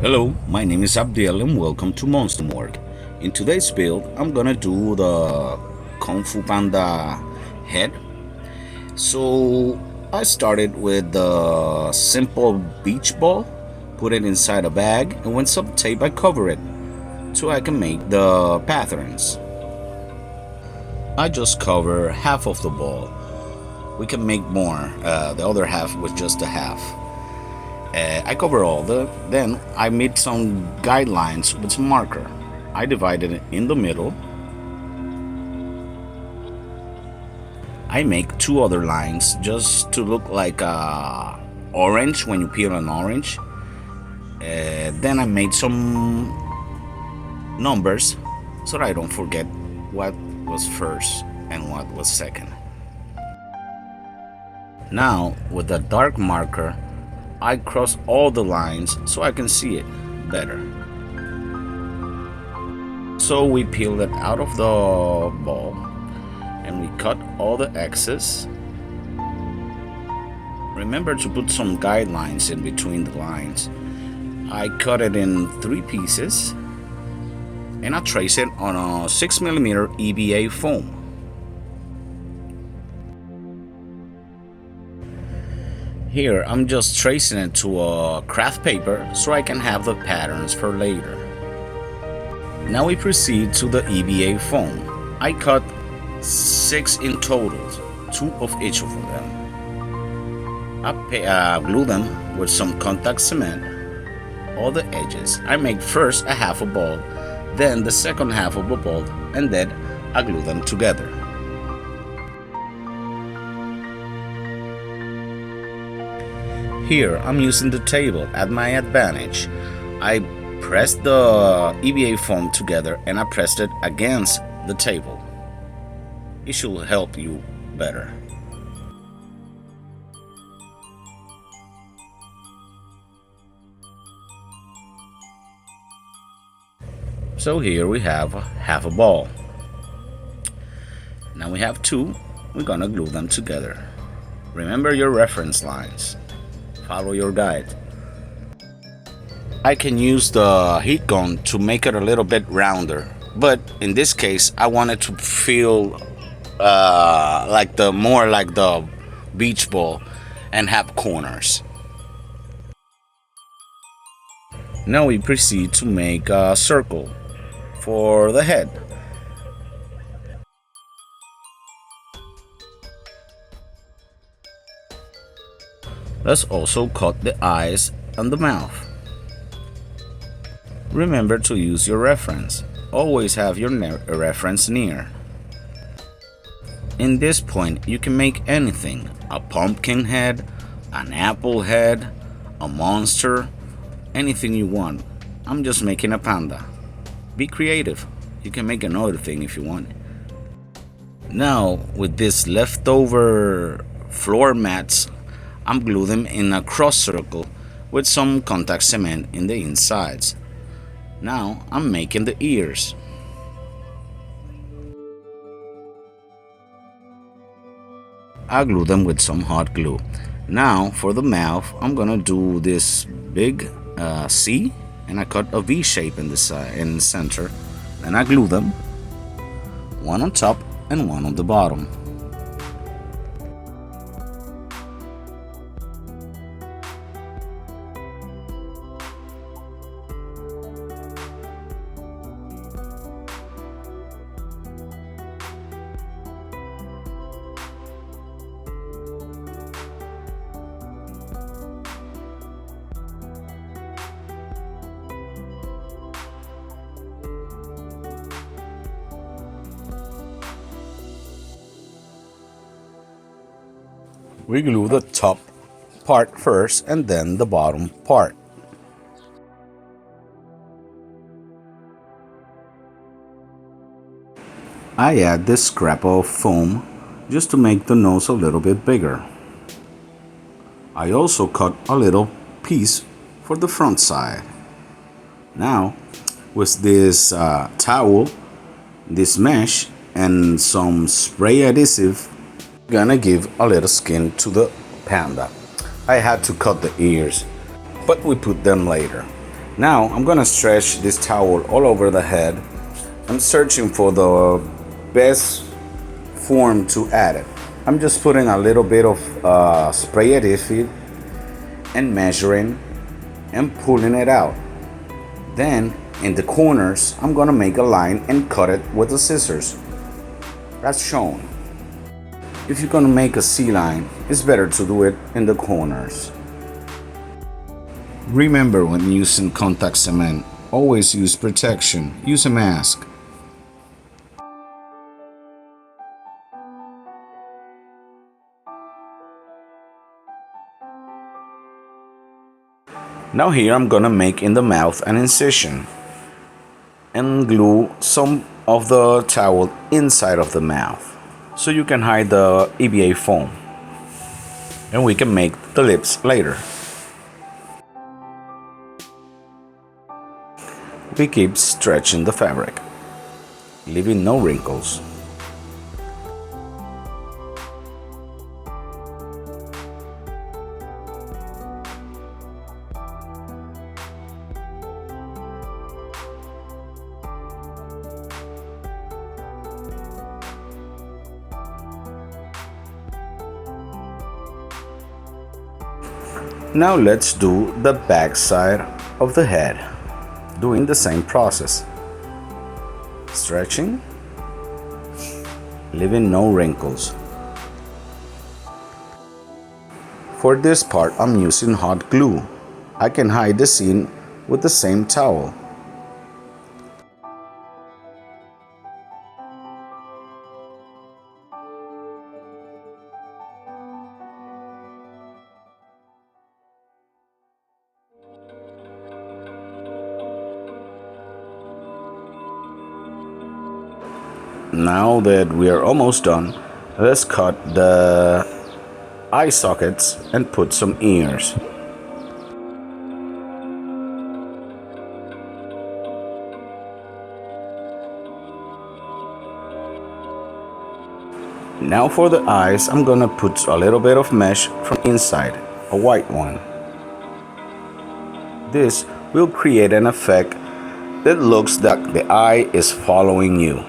Hello, my name is Abdiel and welcome to Monster Morgue. In today's build, I'm gonna do the Kung Fu Panda head. So I started with the simple beach ball, put it inside a bag, and with some tape I cover it so I can make the patterns. I just cover half of the ball. We can make more, the other half with just a half. I cover all then I made some guidelines with some marker. I divided it in the middle. I make two other lines just to look like orange when you peel an orange. Then I made some numbers so that I don't forget what was first and what was second. Now with the dark marker I cross all the lines so I can see it better. So we peel it out of the ball and we cut all the excess. Remember to put some guidelines in between the lines. I cut it in 3 pieces and I trace it on a 6mm EVA foam. Here I'm just tracing it to a craft paper so I can have the patterns for later. Now we proceed to the EVA foam. I cut 6 in total, 2 of each of them. I glue them with some contact cement, all the edges. I make first a half a ball, then the second half of a ball, and then I glue them together. Here I'm using the table at my advantage. I pressed the EVA foam together and I pressed it against the table. It should help you better. So here we have half a ball. Now we have 2. We're gonna glue them together. Remember your reference lines. Follow your guide. I can use the heat gun to make it a little bit rounder, but in this case I wanted to feel more like the beach ball and have corners. Now we proceed to make a circle for the head. Let's also cut the eyes and the mouth. Remember to use your reference. Always have your reference near. In this point, you can make anything: a pumpkin head, an apple head, a monster, anything you want. I'm just making a panda. Be creative. You can make another thing if you want. Now, with this leftover floor mats, I'm glue them in a cross circle with some contact cement in the insides. Now I'm making the ears. I glue them with some hot glue. Now for the mouth, I'm gonna do this big C, and I cut a V shape in the side, in the center. Then I glue them, one on top and one on the bottom. We glue the top part first and then the bottom part. I add this scrap of foam just to make the nose a little bit bigger. I also cut a little piece for the front side. Now with this towel, this mesh, and some spray adhesive, gonna give a little skin to the panda. I had to cut the ears, but we put them later. Now I'm gonna stretch this towel all over the head. I'm searching for the best form to add it. I'm just putting a little bit of spray adhesive and measuring and pulling it out. Then in the corners, I'm gonna make a line and cut it with the scissors, as shown. If you're gonna make a C line, it's better to do it in the corners. Remember, when using contact cement, always use protection. Use a mask. Now here I'm gonna make in the mouth an incision and glue some of the towel inside of the mouth so you can hide the EVA foam, and we can make the lips later. We keep stretching the fabric, leaving no wrinkles. Now let's do the back side of the head, doing the same process. Stretching, leaving no wrinkles. For this part, I'm using hot glue. I can hide the seam with the same towel. Now that we are almost done, let's cut the eye sockets and put some ears. Now for the eyes, I'm gonna put a little bit of mesh from inside, a white one. This will create an effect that looks like the eye is following you.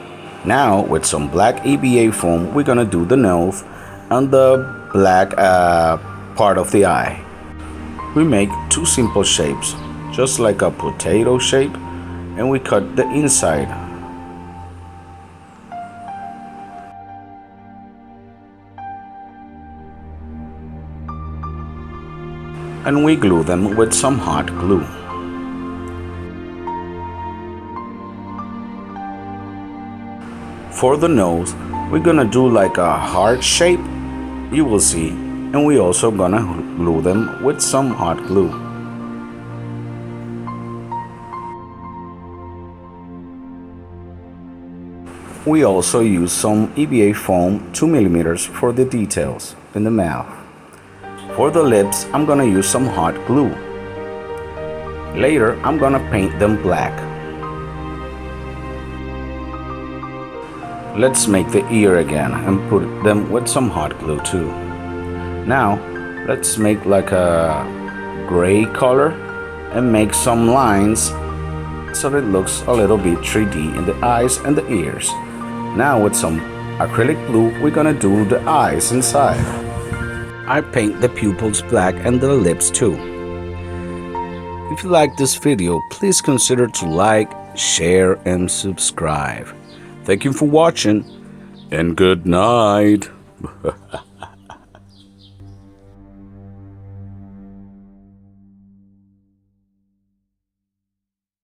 Now with some black EVA foam, we're gonna do the nose and the black part of the eye. We make two simple shapes, just like a potato shape, and we cut the inside. And we glue them with some hot glue. For the nose, we're gonna do like a heart shape, you will see, and we also gonna glue them with some hot glue. We also use some EVA foam 2mm for the details in the mouth. For the lips, I'm gonna use some hot glue. Later, I'm gonna paint them black. Let's make the ear again and put them with some hot glue too. Now, let's make like a gray color and make some lines so that it looks a little bit 3D in the eyes and the ears. Now with some acrylic glue, we're gonna do the eyes inside. I paint the pupils black and the lips too. If you like this video, please consider to like, share, and subscribe. Thank you for watching, and good night.